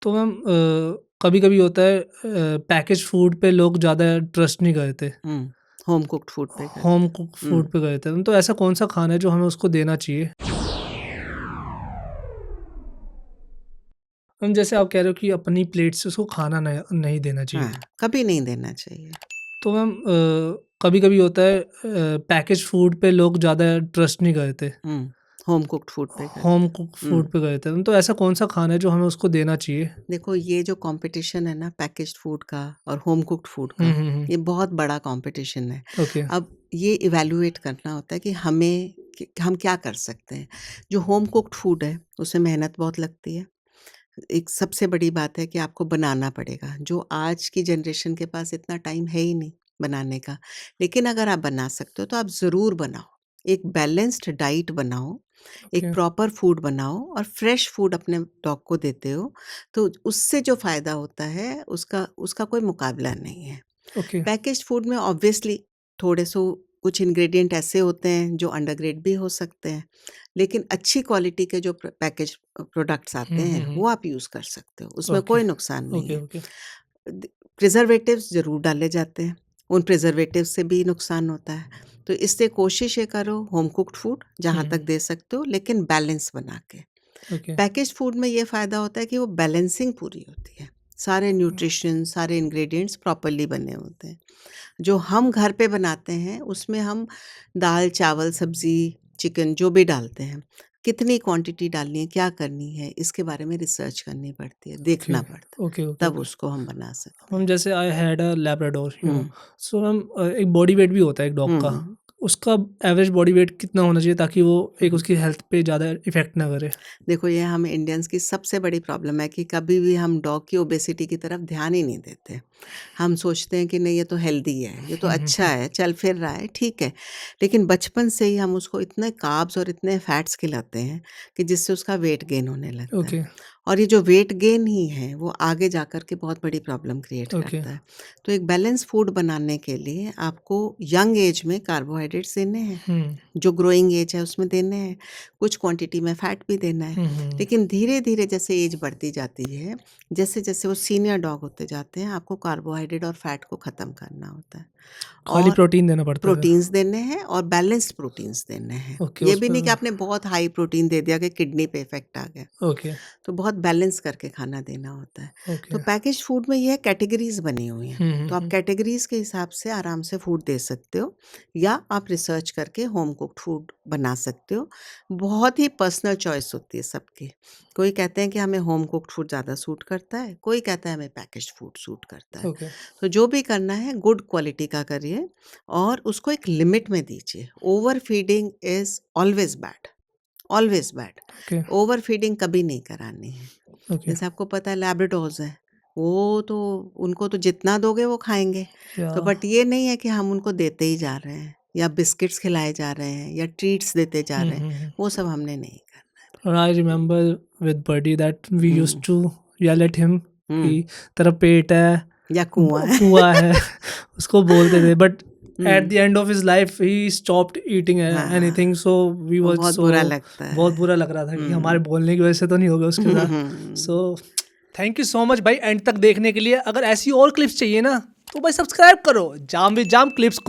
तो मैम कभी-कभी होता है पैकेज फूड पे लोग ज़्यादा ट्रस्ट नहीं करते। होम कुक्ड फूड पे होम करते कुक हैं। फूड पे करते हैं। तो ऐसा कौन-सा खाना है जो हमें उसको देना चाहिए? मैम जैसे आप कह रहे हो कि अपनी प्लेट से उसको खाना नहीं देना चाहिए। हाँ, कभी नहीं देना चाहिए। तो मैम कभी-कभी होता है पैकेज फूड पे लोग ज़्यादा ट्रस्ट नहीं करते। होम कुक्ड फूड पे होम करते कुक हैं। फूड पे करते हैं। तो ऐसा कौन-सा खाना है जो हमें उसको देना चाहिए? देखो, ये जो कॉम्पिटिशन है ना पैकेज्ड फूड का और होम कुक्ड फूड हुँ, का, हुँ, हुँ। ये बहुत बड़ा कॉम्पिटिशन है। ओके, अब ये इवैल्यूएट करना होता है कि हम क्या कर सकते हैं। जो होम कुक्ड फूड है, उसमें मेहनत बहुत लगती है। एक सबसे बड़ी बात है कि आपको बनाना पड़ेगा, जो आज की जनरेशन के पास इतना टाइम है ही नहीं बनाने का। लेकिन अगर आप बना सकते हो तो आप ज़रूर बनाओ। एक बैलेंस्ड डाइट बनाओ, एक ओके, प्रॉपर फूड बनाओ और फ्रेश फूड अपने डॉग को देते हो, तो उससे जो फ़ायदा होता है उसका उसका कोई मुकाबला नहीं है। ओके। पैकेज्ड फूड में ऑब्वियसली थोड़े सो कुछ इंग्रेडिएंट ऐसे होते हैं जो अंडरग्रेड भी हो सकते हैं, लेकिन अच्छी क्वालिटी के जो पैकेज प्रोडक्ट्स आते हुँ, हुँ, हैं हुँ। वो आप यूज़ कर सकते हो, उसमें ओके, कोई नुकसान नहीं ओके, है। ओके। प्रिजर्वेटिव्स ज़रूर डाले जाते हैं, उन प्रिजर्वेटिव से भी नुकसान होता है। तो इसलिए कोशिश ये करो होम कुक्ड फूड हुँ, जहाँ तक हुँ। दे सकते हो, लेकिन बैलेंस बना के। ओके, पैकेज फूड में ये फ़ायदा होता है कि वो बैलेंसिंग पूरी होती है, सारे न्यूट्रिशन सारे इंग्रेडिएंट्स प्रॉपरली बने होते हैं। जो हम घर पे बनाते हैं उसमें हम दाल, चावल, सब्ज़ी, चिकन जो भी डालते हैं, कितनी क्वांटिटी डालनी है, क्या करनी है, इसके बारे में रिसर्च करनी पड़ती है, ओके, देखना पड़ता है, ओके, ओके, तब ओके। उसको हम बना सकते मैम हैं। जैसे I had a Labrador hmm, so ma'am एक बॉडी वेट भी होता है एक डॉग का। हुँ, उसका एवरेज बॉडी वेट कितना होना चाहिए ताकि वो एक हुँ। उसकी हेल्थ पे ज़्यादा इफ़ेक्ट ना करे? देखो, ये हम इंडियंस की सबसे बड़ी प्रॉब्लम है कि कभी भी हम डॉग की ओबेसिटी की तरफ ध्यान ही नहीं देते। हम सोचते हैं कि नहीं, ये तो हेल्दी है, ये तो हुँ, हुँ, अच्छा हुँ। है, चल फिर रहा है, ठीक है। लेकिन बचपन से ही हम उसको इतने कार्ब्स और इतने फैट्स खिलाते हैं कि जिससे उसका वेट गेन होने लगता है। ओके, और ये जो वेट गेन ही है वो आगे जाकर के बहुत बड़ी प्रॉब्लम क्रिएट ओके, करता है। तो एक बैलेंस फूड बनाने के लिए आपको यंग एज में कार्बोहाइड्रेट्स देने हैं, हुँ, जो ग्रोइंग एज है उसमें देने हैं, कुछ क्वांटिटी में फैट भी देना है। हुँ, हुँ। लेकिन धीरे-धीरे जैसे एज बढ़ती जाती है, जैसे-जैसे वो सीनियर डॉग होते जाते हैं, आपको कार्बोहाइड्रेट और फैट को ख़त्म करना होता है। खाली और प्रोटीन देना पड़ता है। प्रोटीन्स देने हैं और बैलेंस्ड प्रोटीन्स देने हैं। ओके, ये भी उसमें नहीं कि आपने बहुत हाई प्रोटीन दे दिया कि किडनी पे इफ़ेक्ट आ गया। ओके, तो बहुत बैलेंस करके खाना देना होता है। तो ओके। पैकेज्ड फूड में ये है कैटेगरीज़ बनी हुई हैं। हुँ, हुँ, तो आप हुँ। कैटेगरीज़ के हिसाब से आराम से फूड दे सकते हो या आप रिसर्च करके होम कुक्ड फूड बना सकते हो। बहुत ही पर्सनल चॉइस होती है सबकी। कोई कहते हैं कि हमें होम कुक्ड फूड ज़्यादा सूट करता है, कोई कहता है हमें पैकेज्ड फूड सूट करता है। ओके, तो जो भी करना है गुड क्वालिटी का करिए और उसको एक लिमिट में दीजिए। Over feeding is always bad. Okay, over feeding कभी नहीं करानी है। ओके। जैसे आपको पता है लैब्राडोर्स हैं, वो तो उनको तो जितना दोगे वो खाएँगे। या तो बट ये नहीं है कि हम उनको देते ही जा रहे हैं या बिस्किट्स खिलाए जा रहे हैं या ट्रीट्स देते जा हुँ, रहे हैं, हुँ, हुँ। वो सब हमने नहीं करना और I remember with buddy that we है। Used to yell at him hmm, कि तेरा पेट है, या कुआँ है। कुआँ है उसको बोलते थे but at hmm, the end of his life he stopped eating हाँ, एनीथिंग सो वी वो वर बहुत सो बुरा लगता बहुत है। बुरा लग रहा था कि हमारे हुँ, बोलने की वजह से तो नहीं होगा उसके हुँ, साथ। हुँ। So thank you so much भाई एंड तक देखने के लिए। अगर ऐसी और क्लिप्स चाहिए ना तो भाई सब्सक्राइब करो जाम विद जाम क्लिप्स को।